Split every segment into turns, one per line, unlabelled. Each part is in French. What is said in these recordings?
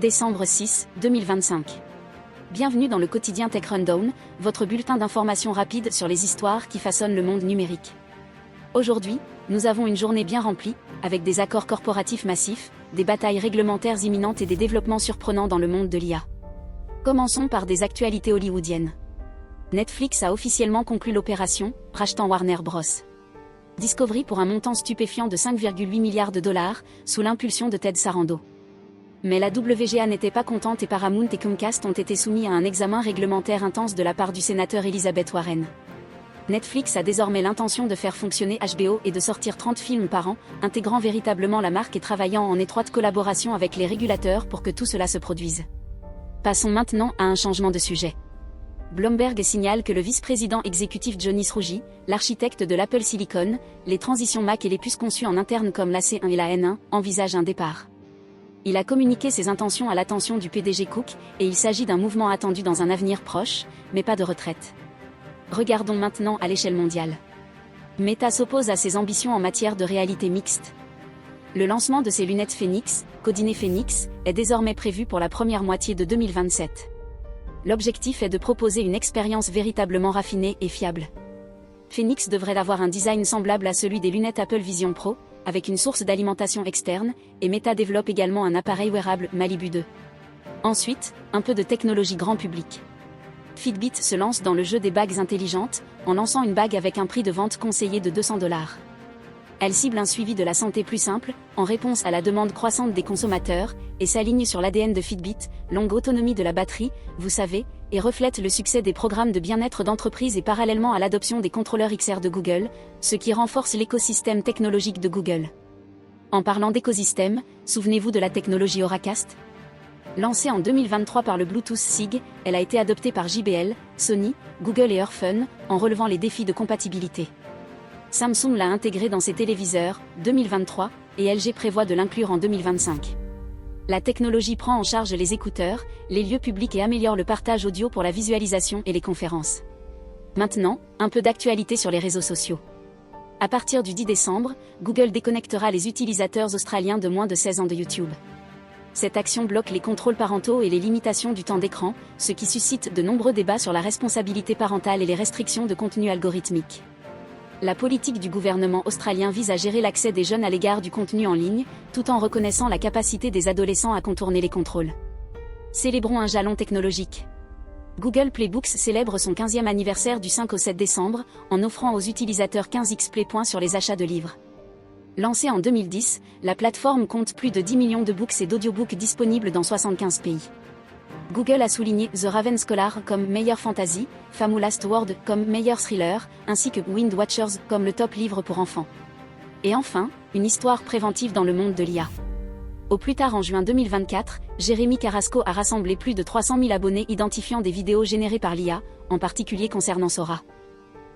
Décembre 6, 2025. Bienvenue dans le quotidien Tech Rundown, votre bulletin d'information rapide sur les histoires qui façonnent le monde numérique. Aujourd'hui, nous avons une journée bien remplie, avec des accords corporatifs massifs, des batailles réglementaires imminentes et des développements surprenants dans le monde de l'IA. Commençons par des actualités hollywoodiennes. Netflix a officiellement conclu l'opération, rachetant Warner Bros. Discovery pour un montant stupéfiant de 5,8 milliards de dollars, sous l'impulsion de Ted Sarandos. Mais la WGA n'était pas contente et Paramount et Comcast ont été soumis à un examen réglementaire intense de la part du sénateur Elizabeth Warren. Netflix a désormais l'intention de faire fonctionner HBO et de sortir 30 films par an, intégrant véritablement la marque et travaillant en étroite collaboration avec les régulateurs pour que tout cela se produise. Passons maintenant à un changement de sujet. Bloomberg signale que le vice-président exécutif Johnny Srouji, l'architecte de l'Apple Silicon, les transitions Mac et les puces conçues en interne comme la C1 et la N1, envisage un départ. Il a communiqué ses intentions à l'attention du PDG Cook, et il s'agit d'un mouvement attendu dans un avenir proche, mais pas de retraite. Regardons maintenant à l'échelle mondiale. Meta s'oppose à ses ambitions en matière de réalité mixte. Le lancement de ses lunettes Phoenix, codinées Phoenix, est désormais prévu pour la première moitié de 2027. L'objectif est de proposer une expérience véritablement raffinée et fiable. Phoenix devrait avoir un design semblable à celui des lunettes Apple Vision Pro, avec une source d'alimentation externe, et Meta développe également un appareil wearable Malibu 2. Ensuite, un peu de technologie grand public. Fitbit se lance dans le jeu des bagues intelligentes, en lançant une bague avec un prix de vente conseillé de $200. Elle cible un suivi de la santé plus simple, en réponse à la demande croissante des consommateurs, et s'aligne sur l'ADN de Fitbit, longue autonomie de la batterie, vous savez, et reflète le succès des programmes de bien-être d'entreprise et parallèlement à l'adoption des contrôleurs XR de Google, ce qui renforce l'écosystème technologique de Google. En parlant d'écosystème, souvenez-vous de la technologie Auracast ? Lancée en 2023 par le Bluetooth SIG, elle a été adoptée par JBL, Sony, Google et Earphone, en relevant les défis de compatibilité. Samsung l'a intégré dans ses téléviseurs, 2023, et LG prévoit de l'inclure en 2025. La technologie prend en charge les écouteurs, les lieux publics et améliore le partage audio pour la visualisation et les conférences. Maintenant, un peu d'actualité sur les réseaux sociaux. À partir du 10 décembre, Google déconnectera les utilisateurs australiens de moins de 16 ans de YouTube. Cette action bloque les contrôles parentaux et les limitations du temps d'écran, ce qui suscite de nombreux débats sur la responsabilité parentale et les restrictions de contenu algorithmique. La politique du gouvernement australien vise à gérer l'accès des jeunes à l'égard du contenu en ligne, tout en reconnaissant la capacité des adolescents à contourner les contrôles. Célébrons un jalon technologique. Google Play Books célèbre son 15e anniversaire du 5 au 7 décembre, en offrant aux utilisateurs 15x Play points sur les achats de livres. Lancée en 2010, la plateforme compte plus de 10 millions de books et d'audiobooks disponibles dans 75 pays. Google a souligné The Raven Scholar comme meilleur fantasy, Famous World comme meilleur thriller, ainsi que Wind Watchers comme le top livre pour enfants. Et enfin, une histoire préventive dans le monde de l'IA. Au plus tard en juin 2024, Jérémy Carrasco a rassemblé plus de 300 000 abonnés identifiant des vidéos générées par l'IA, en particulier concernant Sora.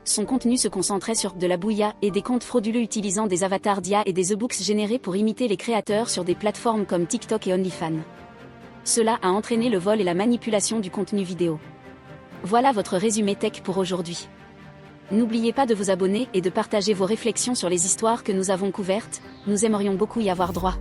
Son contenu se concentrait sur de la bouilla et des comptes frauduleux utilisant des avatars d'IA et des e-books générés pour imiter les créateurs sur des plateformes comme TikTok et OnlyFans. Cela a entraîné le vol et la manipulation du contenu vidéo. Voilà votre résumé tech pour aujourd'hui. N'oubliez pas de vous abonner et de partager vos réflexions sur les histoires que nous avons couvertes, nous aimerions beaucoup y avoir droit.